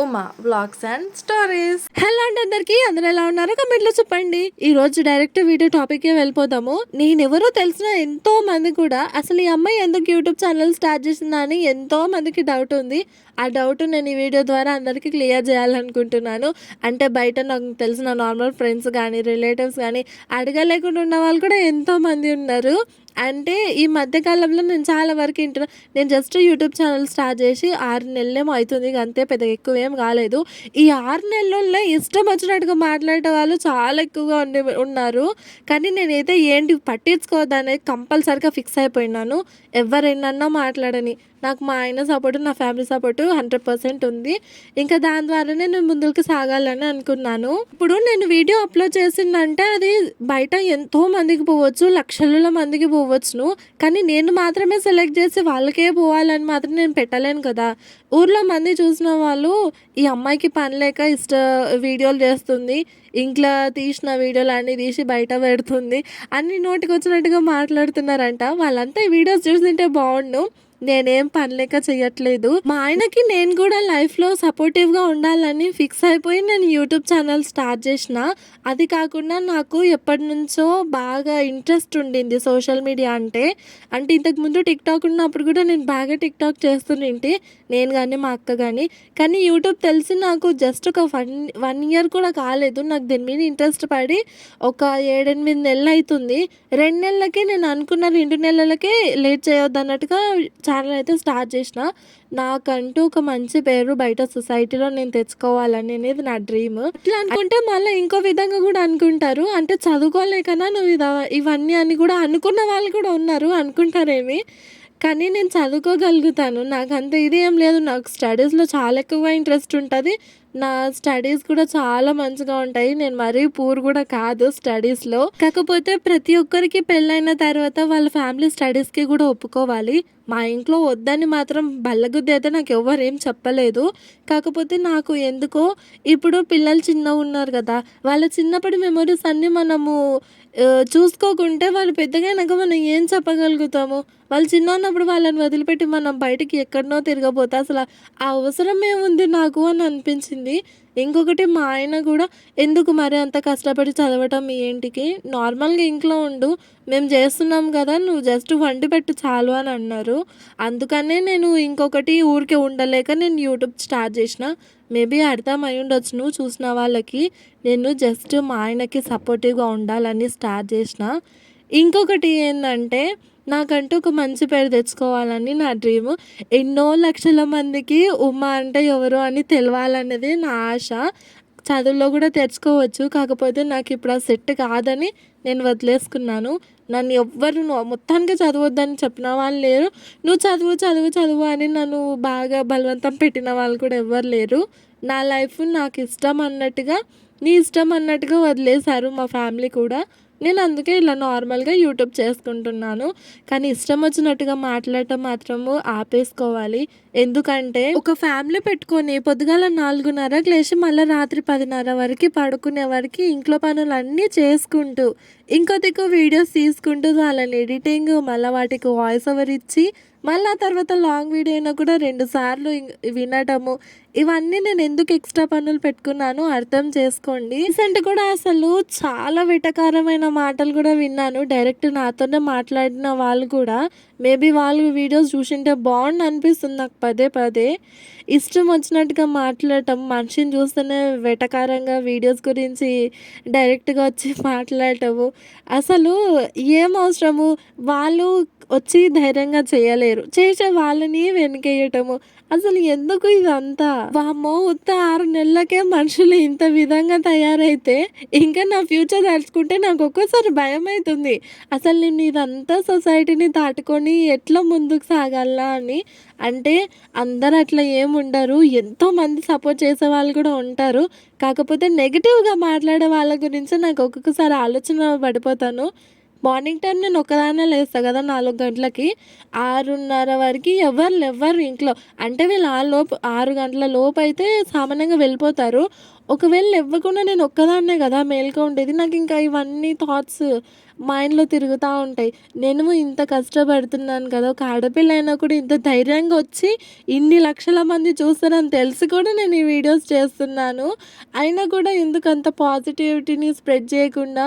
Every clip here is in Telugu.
Uma vlogs and stories. Hello అండి, అందరూ ఎలా ఉన్నారో కమెంట్లో చెప్పండి. ఈ రోజు డైరెక్ట్ వీడియో టాపిక్ కే వెళ్ళిపోదాము. నేనెవరో తెలిసిన ఎంతో మంది కూడా అసలు ఈ అమ్మాయి ఎందుకు యూట్యూబ్ ఛానల్ స్టార్ట్ చేసిందా అని ఎంతో మందికి డౌట్ ఉంది. ఆ డౌట్ నేను ఈ వీడియో ద్వారా అందరికీ క్లియర్ చేయాలనుకుంటున్నాను. అంటే బయట నాకు తెలిసిన నార్మల్ ఫ్రెండ్స్ కానీ రిలేటివ్స్ కానీ అడగలేకుండా ఉన్న వాళ్ళు కూడా ఎంతో మంది ఉన్నారు. అంటే ఈ మధ్య కాలంలో నేను చాలా వరకు నేను జస్ట్ యూట్యూబ్ ఛానల్ స్టార్ట్ చేసి 6 నెలలేమో అవుతుంది. అంతే, పెద్దగా ఎక్కువ ఏం కాలేదు. ఈ 6 నెలల్లో ఇష్టం వచ్చినట్టుగా మాట్లాడే వాళ్ళు చాలా ఎక్కువగా ఉన్నారు. కానీ నేనైతే ఏంటి పట్టించుకోవద్దనేది కంపల్సరీగా ఫిక్స్ అయిపోయినాను. ఎవరైనా మాట్లాడని, నాకు మా ఆయన సపోర్టు, నా ఫ్యామిలీ సపోర్టు 100% ఉంది. ఇంకా దాని ద్వారానే నేను ముందుకు సాగాలని అనుకున్నాను. ఇప్పుడు నేను వీడియో అప్లోడ్ చేసిందంటే అది బయట ఎంతో మందికి పోవచ్చు, లక్షల మందికి పోవచ్చును. కానీ నేను మాత్రమే సెలెక్ట్ చేసి వాళ్ళకే పోవాలని మాత్రం నేను పెట్టలేను కదా. ఊర్లో మంది చూసిన వాళ్ళు ఈ అమ్మాయికి పని లేక వీడియోలు చేస్తుంది, ఇంట్లో తీసిన వీడియోలు అన్నీ తీసి బయట పెడుతుంది, అన్ని నోటికి వచ్చినట్టుగా మాట్లాడుతున్నారంట. వాళ్ళంతా ఈ వీడియోస్ చూసింటే బాగుండు. నేనేం పని లేక చెయ్యట్లేదు. మా ఆయనకి నేను కూడా లైఫ్లో సపోర్టివ్గా ఉండాలని ఫిక్స్ అయిపోయి నేను యూట్యూబ్ ఛానల్ స్టార్ట్ చేసిన. అది కాకుండా నాకు ఎప్పటి నుంచో బాగా ఇంట్రెస్ట్ ఉండింది సోషల్ మీడియా అంటే. ఇంతకుముందు టిక్టాక్ ఉన్నప్పుడు కూడా నేను బాగా టిక్టాక్ చేస్తుంటే, నేను కానీ మా అక్క కానీ యూట్యూబ్ తెలిసి నాకు జస్ట్ ఒక 1 ఇయర్ కూడా కాలేదు. నాకు దీని మీద ఇంట్రెస్ట్ పడి ఒక 7-8 నెలలు అవుతుంది. 2 నెలలకే నేను అనుకున్న 2 నెలలకే లేట్ చేయొద్దు అన్నట్టుగా ఛానల్ అయితే స్టార్ట్ చేసిన. నాకంటూ ఒక మంచి పేరు బయట సొసైటీలో నేను తెచ్చుకోవాలని అనేది నా డ్రీమ్. ఇట్లా అనుకుంటే మళ్ళీ ఇంకో విధంగా కూడా అనుకుంటారు, అంటే చదువుకోలేకనా నువ్వు ఇవన్నీ అని కూడా అనుకున్న వాళ్ళు కూడా ఉన్నారు అనుకుంటారేమి. కానీ నేను చదువుకోగలుగుతాను, నాకు అంత ఇది ఏం లేదు. నాకు స్టడీస్లో చాలా ఎక్కువగా ఇంట్రెస్ట్ ఉంటుంది. నా స్టడీస్ కూడా చాలా మంచిగా ఉంటాయి. నేను మరీ పూర్ కూడా కాదు స్టడీస్లో. కాకపోతే ప్రతి ఒక్కరికి పెళ్ళైన తర్వాత వాళ్ళ ఫ్యామిలీ స్టడీస్కి కూడా ఒప్పుకోవాలి. మా ఇంట్లో వద్దని మాత్రం బల్లగుద్ది అయితే నాకు ఎవరు ఏం చెప్పలేదు. కాకపోతే నాకు ఎందుకో ఇప్పుడు పిల్లలు చిన్నగా ఉన్నారు కదా, వాళ్ళ చిన్నప్పటి మెమొరీస్ అన్నీ మనము చూసుకోకుంటే వాళ్ళు పెద్దగైనాక మనం ఏం చెప్పగలుగుతాము. వాళ్ళు చిన్న ఉన్నప్పుడు వాళ్ళని వదిలిపెట్టి మనం బయటికి ఎక్కడనో తిరగబోతే అసలు ఆ అవసరం ఏముంది నాకు అని అనిపించింది. ఇంకొకటి మా ఆయన కూడా ఎందుకు మరి అంత కష్టపడి చదవటం ఏంటికి, నార్మల్గా ఇంట్లో ఉండు, మేము చేస్తున్నాం కదా, నువ్వు జస్ట్ వండి పెట్టు చాలు అని అన్నారు. అందుకనే నేను ఇంకొకటి ఊరికే ఉండలేక నేను యూట్యూబ్ స్టార్ట్ చేసిన. మేబీ అర్థమై ఉండొచ్చు నువ్వు చూసిన వాళ్ళకి, నేను జస్ట్ మా ఆయనకి సపోర్టివ్గా ఉండాలని స్టార్ట్ చేసిన. ఇంకొకటి ఏంటంటే నాకంటూ ఒక మంచి పేరు తెచ్చుకోవాలని నా డ్రీమ్. ఎన్నో లక్షల మందికి ఉమా అంటే ఎవరు అని తెలవాలనేది నా ఆశ. చదువులో కూడా తెచ్చుకోవచ్చు, కాకపోతే నాకు ఇప్పుడు ఆ సెట్ కాదని నేను వదిలేసుకున్నాను. నన్ను ఎవ్వరు మొత్తానికి చదవద్దని చెప్పిన వాళ్ళు లేరు, నువ్వు చదువు చదువు చదువు అని నన్ను బాగా బలవంతం పెట్టిన వాళ్ళు కూడా ఎవ్వరు లేరు. నా లైఫ్ నాకు ఇష్టం అన్నట్టుగా, నీ ఇష్టం అన్నట్టుగా వదిలేశారు మా ఫ్యామిలీ కూడా. నేను అందుకే ఇలా నార్మల్గా యూట్యూబ్ చేసుకుంటున్నాను. కానీ ఇష్టం వచ్చినట్టుగా మాట్లాడటం మాత్రము ఆపేసుకోవాలి. ఎందుకంటే ఒక ఫ్యామిలీ పెట్టుకొని పొద్దుగాల 4:30కి లేచి మళ్ళీ రాత్రి 10:30 వరకు పడుకునే వరకు ఇంట్లో పనులన్నీ చేసుకుంటూ ఇంకో దిక్కు వీడియోస్ తీసుకుంటూ వాళ్ళని ఎడిటింగ్, మళ్ళీ వాటికి వాయిస్ ఓవర్ ఇచ్చి మళ్ళీ ఆ తర్వాత లాంగ్ వీడియో అయినా కూడా 2 సార్లు వినటము, ఇవన్నీ నేను ఎందుకు ఎక్స్ట్రా పనులు పెట్టుకున్నాను అర్థం చేసుకోండి. రీసెంట్ కూడా అసలు చాలా వెటకారమైన మాటలు కూడా విన్నాను. డైరెక్ట్ నాతోనే మాట్లాడిన వాళ్ళు కూడా, మేబీ వాళ్ళు వీడియోస్ చూసింటే బాగుండు అనిపిస్తుంది నాకు. పదే పదే ఇష్టం వచ్చినట్టుగా మాట్లాడటం, మనిషిని చూస్తేనే వెటకారంగా వీడియోస్ గురించి డైరెక్ట్గా వచ్చి మాట్లాడటము, అసలు ఏం అవసరము. వాళ్ళు వచ్చి ధైర్యంగా చేయలేరు, చేసే వాళ్ళని వెనకేయటము, అసలు ఎందుకు ఇదంతా. వామ్మో, 6 నెలలకే మనుషులు ఇంత విధంగా తయారైతే ఇంకా నా ఫ్యూచర్ తలుచుకుంటే నాకు ఒక్కోసారి భయం అవుతుంది. అసలు నేను ఇదంతా సొసైటీని దాటుకొని ఎట్లా ముందుకు సాగాలా అని. అంటే అందరు అట్లా ఏముండరు, ఎంతోమంది సపోర్ట్ చేసే వాళ్ళు కూడా ఉంటారు. కాకపోతే నెగిటివ్గా మాట్లాడే వాళ్ళ గురించి నాకు ఒక్కొక్కసారి ఆలోచన పడిపోతాను. మార్నింగ్ టైం నేను ఒక్కదాన్నే లేస్తాను కదా 4 గంటలకి, 6:30 వరకు ఎవ్వరు ఇంట్లో. అంటే వీళ్ళు 6 గంటల లోపు అయితే సామాన్యంగా వెళ్ళిపోతారు. ఒకవేళ ఇవ్వకుండా నేను ఒక్కదాన్నే కదా మేల్కో ఉండేది. నాకు ఇంకా ఇవన్నీ థాట్స్ మైండ్‌లో తిరుగుతా ఉంటాయి. నేను ఇంత కష్టపడుతున్నాను కదా! ఒక ఆడపిల్ల అయినా కూడా ఇంత ధైర్యంగా వచ్చి ఇన్ని లక్షల మంది చూస్తారని తెలిసి కూడా నేను ఈ వీడియోస్ చేస్తున్నాను. అయినా కూడా ఎందుకంత పాజిటివిటీని స్ప్రెడ్ చేయకుండా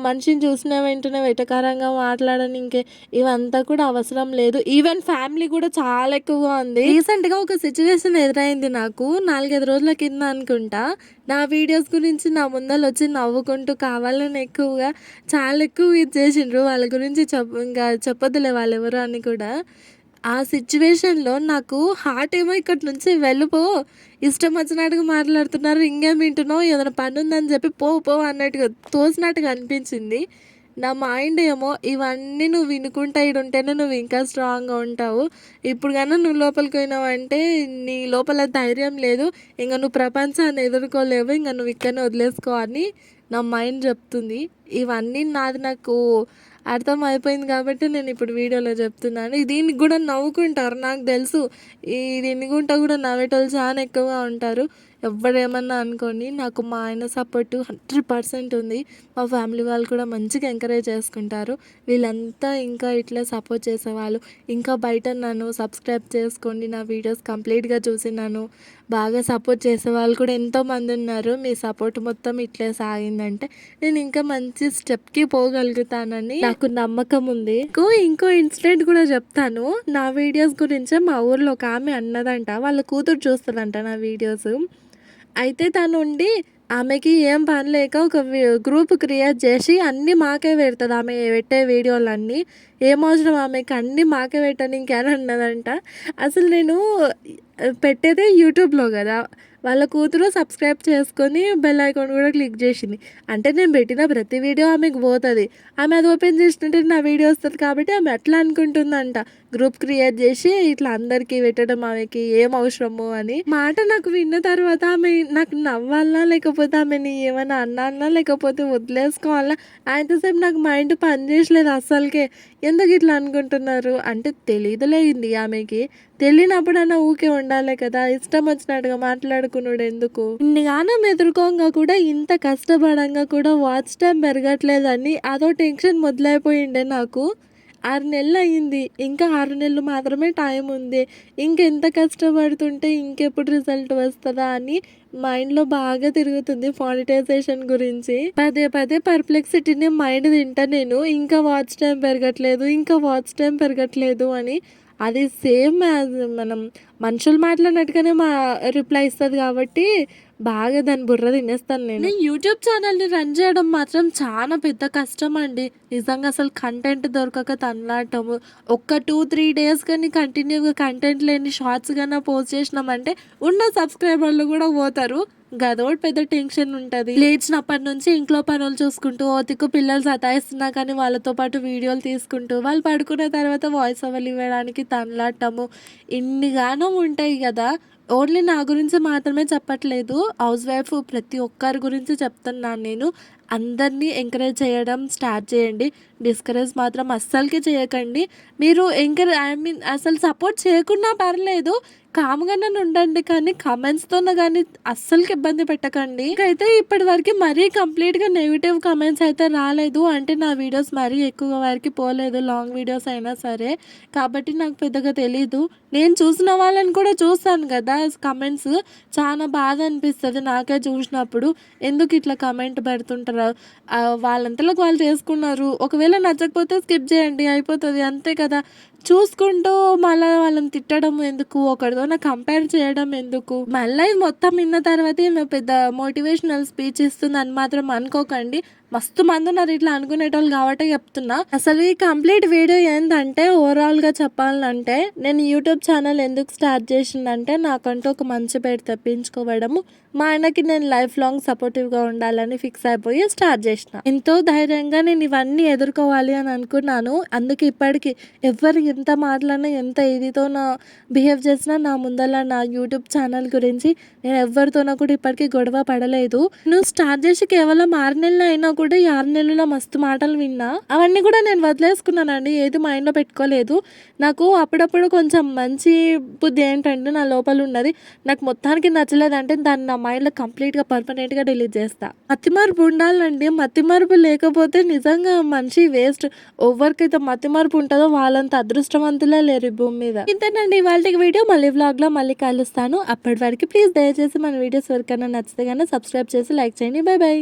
మనిషిని చూసిన వెంటనే వెటకారంగా మాట్లాడనీకే ఇవంతా కూడా అవసరం లేదు. ఈవెన్ ఫ్యామిలీ కూడా చాలా ఎక్కువగా ఉంది. రీసెంట్‌గా ఒక సిట్యుయేషన్ ఎదురైంది నాకు. 4, 5 రోజుల కింద అనుకుంటా. నా వీడియోస్ గురించి నా ముందలొచ్చి నవ్వుకుంటూ కావాలని ఎక్కువగా చాలా ఎక్కువ ఇది చేసిండ్రు. వాళ్ళ గురించి ఇంకా చెప్పొద్దులే వాళ్ళెవరు అని కూడా. ఆ సిట్యుయేషన్‌లో నాకు హార్ట్ ఏమో ఇక్కడి నుంచి వెళ్ళిపో, ఇష్టం వచ్చినట్టుగా మాట్లాడుతున్నారు, ఇంకేం వింటున్నావు, ఏదైనా పనుందని చెప్పి పో పో అన్నట్టుగా తోసినట్టుగా అనిపించింది. నా మైండ్ ఏమో ఇవన్నీ నువ్వు వినుకుంటా ఈడుంటేనే నువ్వు ఇంకా స్ట్రాంగ్‌గా ఉంటావు. ఇప్పుడు గాని నువ్వు లోపలికి పోయినావంటే నీ లోపల ధైర్యం లేదు. ఇంక నువ్వు ప్రపంచాన్ని ఎదుర్కోలేవు. ఇంక నువ్వు ఇక్కడనే వదిలేసుకో అని నా మైండ్ చెప్తుంది. ఇవన్నీ నాకు అర్థమైపోయింది కాబట్టి నేను ఇప్పుడు వీడియోలో చెప్తున్నాను. దీనికి కూడా నవ్వుకుంటారు నాకు తెలుసు. దీన్ని కూడా నవ్వేటోళ్ళు చాలా ఎక్కువగా ఉంటారు. ఎవ్వరేమన్నా అనుకోని నాకు మా ఆయన సపోర్టు 100% ఉంది. మా ఫ్యామిలీ వాళ్ళు కూడా మంచిగా ఎంకరేజ్ చేసుకుంటారు. వీళ్ళంతా ఇంకా ఇట్లా సపోర్ట్ చేసేవాళ్ళు. ఇంకా బయట నన్ను సబ్స్క్రైబ్ చేసుకోండి, నా వీడియోస్ కంప్లీట్‌గా చూసి నన్ను బాగా సపోర్ట్ చేసేవాళ్ళు కూడా ఎంతోమంది ఉన్నారు. మీ సపోర్ట్ మొత్తం ఇట్లే సాగిందంటే నేను ఇంకా మంచి స్టెప్‌కి పోగలుగుతానని నాకు నమ్మకం ఉంది. ఇంకో ఇన్సిడెంట్ కూడా చెప్తాను. నా వీడియోస్ గురించే మా ఊర్లో ఒక ఆమె అన్నదంట. వాళ్ళ కూతురు చూస్తదంట నా వీడియోస్. అయితే తనుండి ఆమెకి ఏం పని లేక ఒక గ్రూప్ క్రియేట్ చేసి అన్నీ మాకే పెడతది. ఆమె పెట్టే వీడియోలన్నీ. ఏం అవసరం ఆమెకి అన్నీ మాకే పెట్టనీకి అని అన్నదంట. అసలు నేను పెట్టేదే యూట్యూబ్‌లో కదా! వాళ్ళ కూతురు సబ్స్క్రైబ్ చేసుకొని బెల్ ఐకాన్ కూడా క్లిక్ చేసింది. అంటే నేను పెట్టిన ప్రతి వీడియో ఆమెకు పోతది. ఆమె అది ఓపెన్ చేసినట్టే నా వీడియో వస్తది కాబట్టి ఆమె అట్లా అనుకుంటుందంట. గ్రూప్ క్రియేట్ చేసి ఇట్లా అందరికీ పెట్టడం ఆమెకి ఏం అవసరము అని. మాట నాకు విన్న తర్వాత ఆమె నాకు నవ్వాలా, లేకపోతే ఆమెని ఏమైనా అన్నానా, లేకపోతే వదిలేసుకోవాలా, అంతసేపు నాకు మైండ్ పనిచేయట్లేదు అస్సలకే. ఎందుకు ఇట్లా అనుకుంటున్నారు అంటే తెలీదులేండి ఆమెకి. తెలియనప్పుడన్నా ఊకే ఉండాలి కదా! ఇష్టం వచ్చినట్టుగా మాట్లాడుకునుడు ఎందుకు? ఇన్నిగానం ఎదుర్కోంగా కూడా ఇంత కష్టపడంగా కూడా వాచ్ టైమ్ పెరగట్లేదని అదో టెన్షన్ మొదలైపోయిండే నాకు. 6 నెలలయింది. ఇంకా 6 నెలలు మాత్రమే టైం ఉంది. ఇంకెంత కష్టపడుతుంటే ఇంకెప్పుడు రిజల్ట్ వస్తదా అని మైండ్‌లో బాగా తిరుగుతుంది మానిటైజేషన్ గురించి. పదే పదే పర్‌ప్లెక్సిటీని మైండ్ తింటా నేను. ఇంకా వాచ్ టైమ్ పెరగట్లేదు, ఇంకా వాచ్ టైమ్ పెరగట్లేదు అని. అది సేమ్ యాజ్ మనం మనుషులు మాట్లాడినట్టుగానే రిప్లై ఇస్తది కాబట్టి బాగా దాని బుర్ర తినేస్తాను నేను. యూట్యూబ్ ఛానల్‌ని రన్ చేయడం మాత్రం చాలా పెద్ద కష్టం అండి. నిజంగా అసలు కంటెంట్ దొరకక తనలాటము. ఒక్క 2, 3 డేస్ కానీ కంటిన్యూగా కంటెంట్ లేని షార్ట్స్ గాన పోస్ట్ చేసినామంటే ఉన్న సబ్స్క్రైబర్లు కూడా పోతారు. గదోటి పెద్ద టెన్షన్ ఉంటది. లేచినప్పటి నుంచి ఇంట్లో పనులు చూసుకుంటూ, ఓ దిక్కు పిల్లలు సతాయిస్తున్నా కానీ వాళ్ళతో పాటు వీడియోలు తీసుకుంటూ, వాళ్ళు పడుకున్న తర్వాత వాయిస్ ఓవర్లు ఇవ్వడానికి తనలాటము. ఇన్నిగానం ఉంటాయి కదా! ఓన్లీ నా గురించి మాత్రమే చెప్పట్లేదు. హౌస్ వైఫ్ ప్రతి ఒక్కరి గురించి చెప్తున్నాను నేను. అందరినీ ఎంకరేజ్ చేయడం స్టార్ట్ చేయండి. డిస్కరేజ్ మాత్రం అస్సలకి చేయకండి. మీరు అసలు సపోర్ట్ చేయకున్నా పర్లేదు. కామ్‌గానే ఉండండి కానీ కామెంట్స్‌తోన గానీ అస్సలకి ఇబ్బంది పెట్టకండి. ఇంకైతే ఇప్పటి వరకు మరీ కంప్లీట్‌గా నెగెటివ్ కామెంట్స్ అయితే రాలేదు. అంటే నా వీడియోస్ మరీ ఎక్కువ వరకు పోలేదు. లాంగ్ వీడియోస్ అయినా సరే. కాబట్టి నాకు పెద్దగా తెలీదు. నేను చూసిన వాళ్ళని కూడా చూస్తాను కదా! కామెంట్స్ చాలా బాధ అనిపిస్తది నాకే చూసినప్పుడు. ఎందుకు ఇట్లా కామెంట్ పెడుతుంటారు? వాళ్ళంతలోకి వాళ్ళు చేసుకున్నారు. ఒకవేళ నచ్చకపోతే స్కిప్ చేయండి అయిపోతది. అంతే కదా! చూసుకుంటూ మళ్ళా వాళ్ళని తిట్టడం ఎందుకు? ఒకరితోని కంపేర్ చేయడం ఎందుకు? మళ్ళా ఇది మొత్తం విన్న తర్వాత ఈమె పెద్ద మోటివేషనల్ స్పీచ్ ఇస్తుందని మాత్రం అనుకోకండి. మస్తు మంది ఉన్నారు ఇట్లా అనుకునేటోళ్ళు కాబట్టే చెప్తున్నా. అసలు ఈ కంప్లీట్ వీడియో ఏందంటే ఓవరాల్‌గా చెప్పాలంటే నేను యూట్యూబ్ ఛానల్ ఎందుకు స్టార్ట్ చేసిందంటే నాకంటూ ఒక మంచి పేరు తెప్పించుకోవడము, మా ఆయనకి నేను లైఫ్ లాంగ్ సపోర్టివ్‌గా ఉండాలని ఫిక్స్ అయిపోయి స్టార్ట్ చేసిన. ఎంతో ధైర్యంగా నేను ఇవన్నీ ఎదుర్కోవాలి అని అనుకున్నాను. అందుకే ఇప్పటికి ఎవ్వరు ఎంత మాట్లాడినా, ఎంత ఇదితోనో బిహేవ్ చేసినా నా ముందల నా యూట్యూబ్ ఛానల్ గురించి నేను ఎవ్వరితోనో కూడా ఇప్పటికి గొడవ పడలేదు. నేను స్టార్ట్ చేసి కేవలం 6 నెలలు అయినా కూడా ఈ 6 నెలల్లో మస్తు మాటలు విన్నా. అవన్నీ కూడా నేను వదిలేసుకున్నానండి. ఏది మైండ్‌లో పెట్టుకోలేదు. నాకు అప్పుడప్పుడు కొంచెం మంచి బుద్ధి ఏంటంటే నా లోపల ఉన్నది. నాకు మొత్తానికి నచ్చలేదంటే దాన్ని నా మైండ్‌లో కంప్లీట్‌గా పర్మనెంట్‌గా డిలీట్ చేస్తా. మతిమరుపు ఉండాలండి. మతిమరుపు లేకపోతే నిజంగా మనిషి వేస్ట్. ఎవరికైతే మతిమరుపు ఉంటుందో వాళ్ళంత అదృష్టవంతులే లేరు ఈ భూమి మీద. ఇంతేనండి ఇవాల్టి వీడియో. మళ్ళీ వ్లాగ్‌లో మళ్ళీ కలుస్తాను. అప్పటి వరకు ప్లీజ్ దయచేసి మన వీడియోస్ ఎవరికైనా నచ్చితే గనుక సబ్స్క్రైబ్ చేసి లైక్ చేయండి. By by.